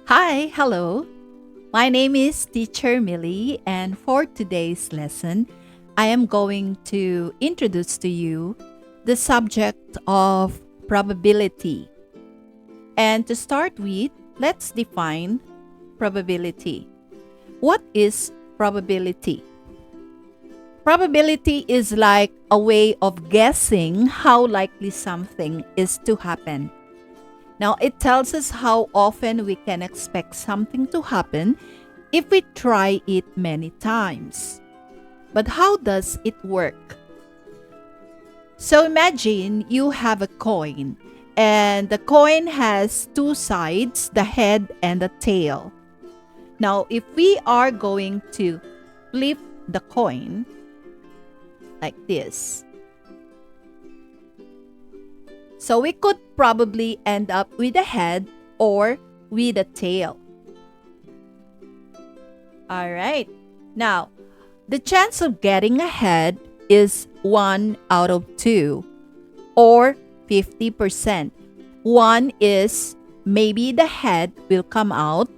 Hi, hello. My name is Teacher Millie, and for today's lesson, I am going to introduce to you the subject of probability. And to start with, let's define probability. What is probability? Probability is like a way of guessing how likely something is to happen. Now, it tells us how often we can expect something to happen if we try it many times. But how does it work? So imagine you have a coin, and the coin has two sides, the head and the tail. Now, if we are going to flip the coin like this, so we could probably end up with a head or with a tail. All right. Now, the chance of getting a head is 1 out of 2 or 50%. One is maybe the head will come out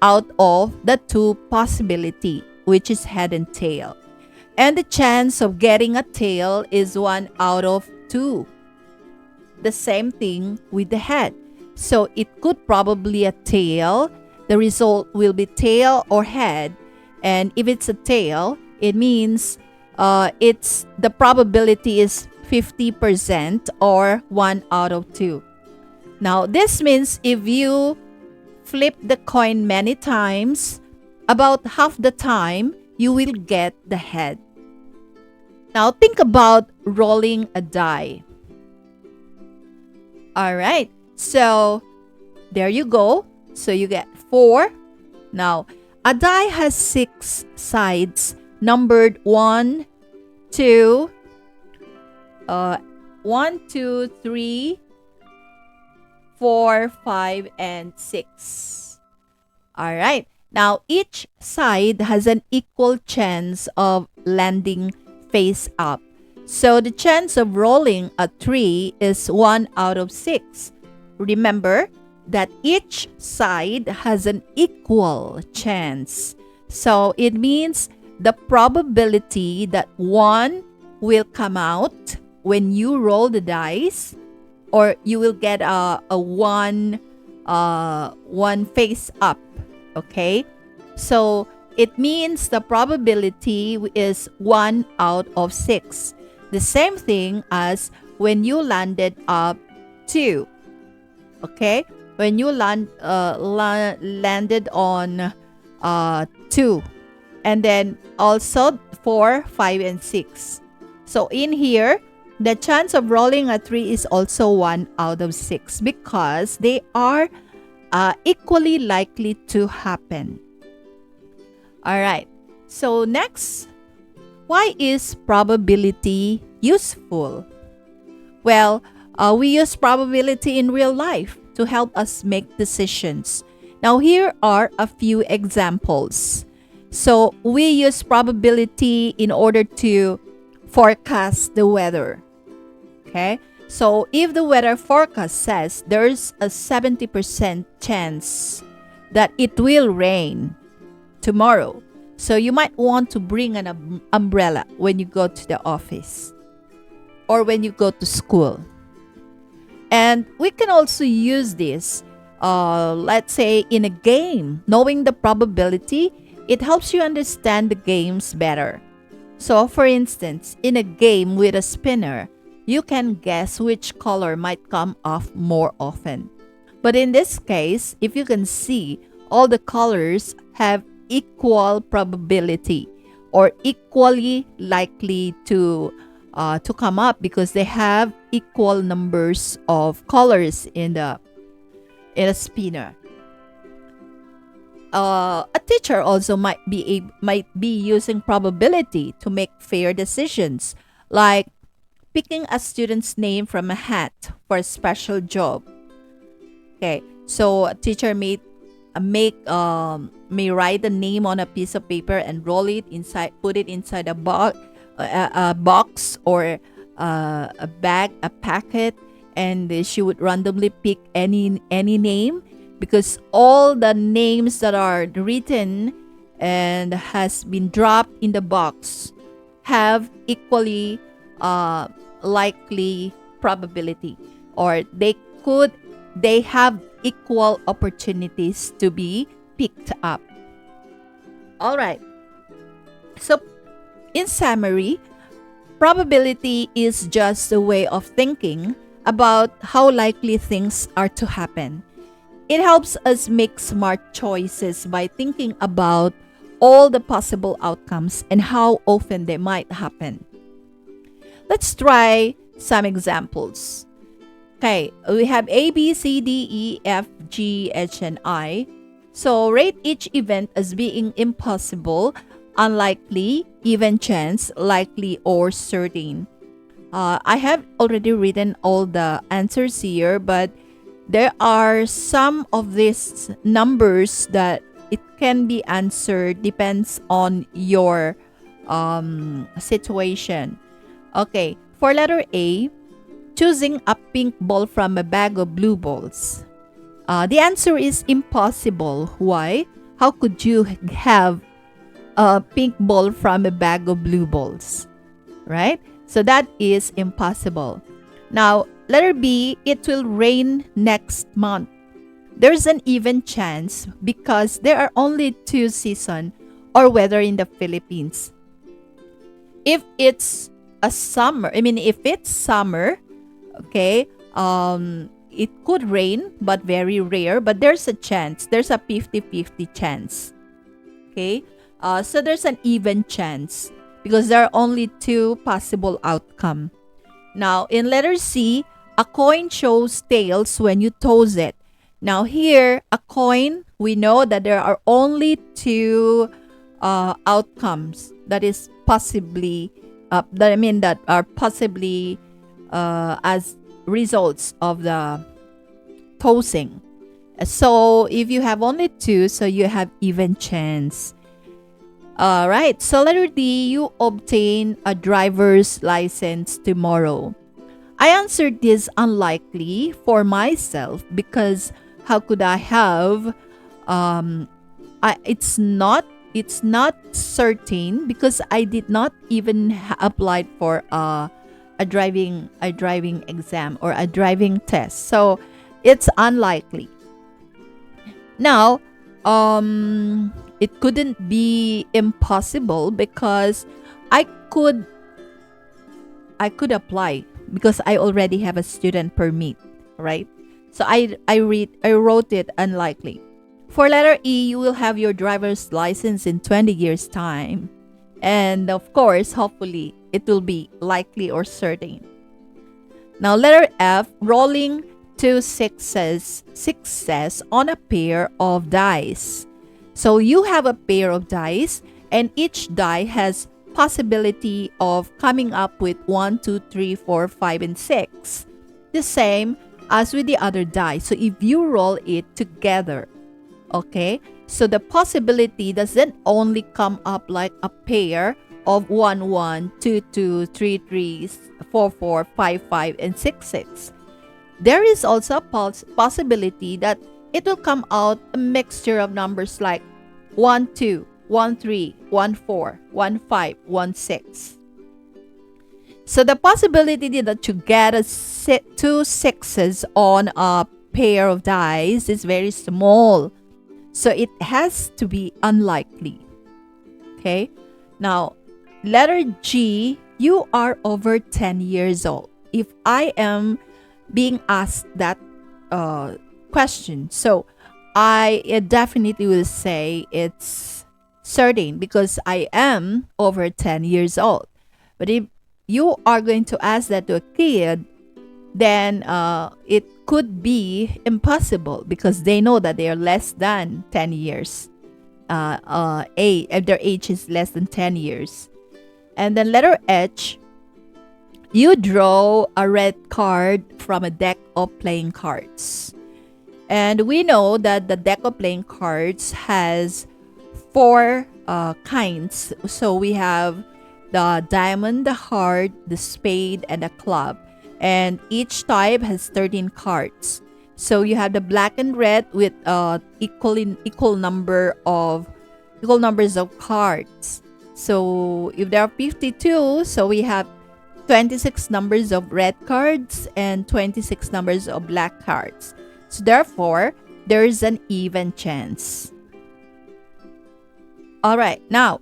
of the two possibility, which is head and tail. And the chance of getting a tail is 1 out of 2. The same thing with the head. So it could probably a tail. The result will be tail or head. And if it's a tail, it means it's the probability is 50% or 1 out of 2. Now, this means if you flip the coin many times, about half the time you will get the head. Now, think about rolling a die. All right. So there you go. So you get 4. Now, a die has 6 sides numbered 1, 2, 1, 2, 3, 4, 5, and 6. All right. Now, each side has an equal chance of landing face up. So the chance of rolling a 3 is 1 out of 6. Remember that each side has an equal chance. So it means the probability that 1 will come out when you roll the dice, or you will get a 1 face up. Okay? So it means the probability is 1 out of 6. The same thing as when you landed up 2. Okay? When you landed on 2. And then also 4, 5, and 6. So in here, the chance of rolling a 3 is also 1 out of 6 because they are equally likely to happen. All right. So next, why is probability useful? Well, we use probability in real life to help us make decisions. Now, here are a few examples. So, we use probability in order to forecast the weather. Okay? So, if the weather forecast says there's a 70% chance that it will rain tomorrow, so you might want to bring an umbrella when you go to the office or when you go to school. And we can also use this, let's say, in a game. Knowing the probability, it helps you understand the games better. So, for instance, in a game with a spinner, you can guess which color might come off more often. But in this case, if you can see, all the colors have equal probability or equally likely to come up because they have equal numbers of colors in a spinner. A teacher also might be using probability to make fair decisions, like picking a student's name from a hat for a special job. Okay, so a teacher may write the name on a piece of paper and roll it inside, put it inside a box or a bag, a packet, and she would randomly pick any name. because all the names that are written and has been dropped in the box have equally likely probability, or they have equal opportunities to be picked up. All right. So in summary, probability is just a way of thinking about how likely things are to happen. It helps us make smart choices by thinking about all the possible outcomes and how often they might happen. Let's try some examples. Okay, we have A, B, C, D, E, F, G, H, and I. So rate each event as being impossible, unlikely, even chance, likely, or certain. I have already written all the answers here, but there are some of these numbers that it can be answered depends on your situation. Okay, for letter A, choosing a pink ball from a bag of blue balls. The answer is impossible. Why? How could you have a pink ball from a bag of blue balls? Right? So that is impossible. Now, letter B, it will rain next month. There's an even chance because there are only 2 seasons or weather in the Philippines. If it's if it's summer, okay, it could rain, but very rare, but there's a chance. There's a 50-50 chance. Okay? So there's an even chance because there are only 2 possible outcomes. Now, in letter C, a coin shows tails when you toss it. Now, here, a coin, we know that there are only 2 outcomes that is possibly, that are possibly as results of the tossing. So if you have only 2, so you have even chance. All right. So letter D, you obtain a driver's license tomorrow. I answered this unlikely for myself because how could I have? It's not certain because I did not even applied for a driving exam or a driving test. So it's unlikely. Now, it couldn't be impossible because I could apply because I already have a student permit, right? So I wrote it unlikely. For letter E, you will have your driver's license in 20 years time. And of course, hopefully, it will be likely or certain. Now, letter F, rolling 2 sixes on a pair of dice. So you have a pair of dice, and each die has possibility of coming up with 1, 2, 3, 4, 5, and 6. The same as with the other die. So if you roll it together, okay, so the possibility doesn't only come up like a pair of 1, 1, 2, 2, 3, 3, 4, 4, 5, 5, and 6, 6. There is also a possibility that it will come out a mixture of numbers like 1, 2, 1, 3, 1, 4, 1, 5, 1, 6. So the possibility that you get 2 sixes on a pair of dice is very small. So it has to be unlikely. Okay? Now, letter G, you are over 10 years old. If I am being asked that question, so I definitely will say it's certain because I am over 10 years old. But if you are going to ask that to a kid, then it could be impossible because they know that they are less than 10 years. If their age is less than 10 years. And then letter H, you draw a red card from a deck of playing cards. And we know that the deck of playing cards has 4 kinds. So we have the diamond, the heart, the spade, and the club. And each type has 13 cards. So you have the black and red with equal numbers of cards. So if there are 52, so we have 26 numbers of red cards and 26 numbers of black cards. So therefore, there is an even chance. All right, now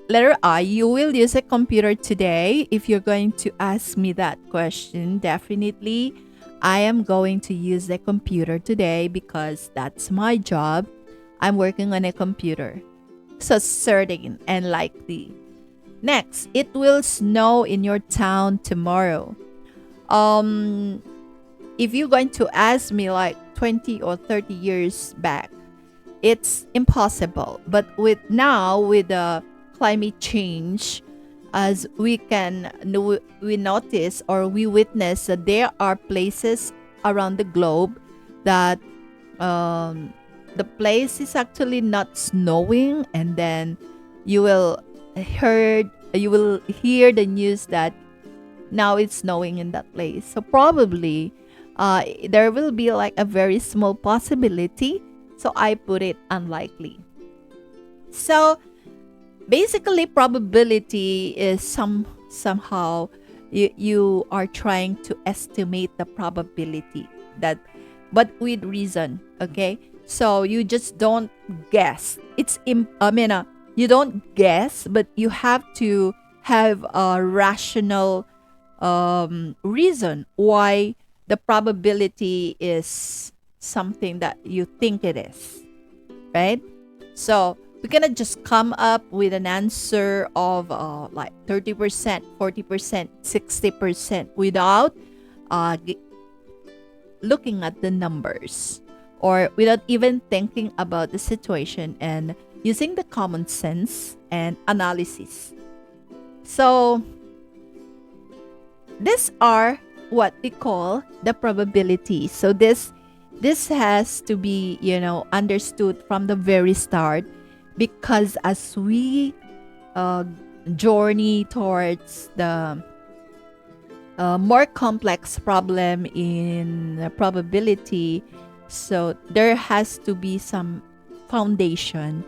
letter I, you will use a computer today. If you're going to ask me that question, definitely I am going to use the computer today because that's my job. I'm working on a computer. So certain and likely. Next, it will snow in your town tomorrow. Um if you're going to ask me like 20 or 30 years back, it's impossible. But with the climate change, as we notice or we witness that there are places around the globe that um, the place is actually not snowing, and then you will you will hear the news that now it's snowing in that place. So probably there will be like a very small possibility. So I put it unlikely. So basically, probability is somehow you are trying to estimate the probability that, but with reason. Okay, so you just don't guess. You don't guess, but you have to have a rational reason why the probability is something that you think it is, right? So we're gonna just come up with an answer of like 30%, 40%, 60% without uh, g- looking at the numbers or without even thinking about the situation and using the common sense and analysis. So these are what we call the probabilities. So this has to be, understood from the very start, because as we uh, journey towards the more complex problem in probability, so there has to be some foundation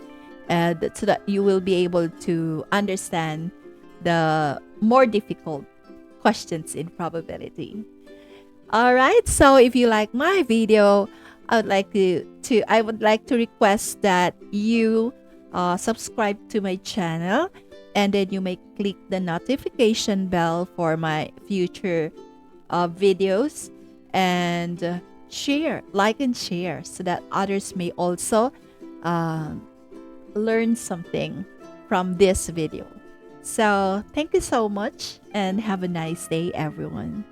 so that you will be able to understand the more difficult questions in probability. All right. So if you like my video, I would like to request that you subscribe to my channel, and then you may click the notification bell for my future videos, and like and share so that others may also uh, learn something from this video. So thank you so much and have a nice day, everyone.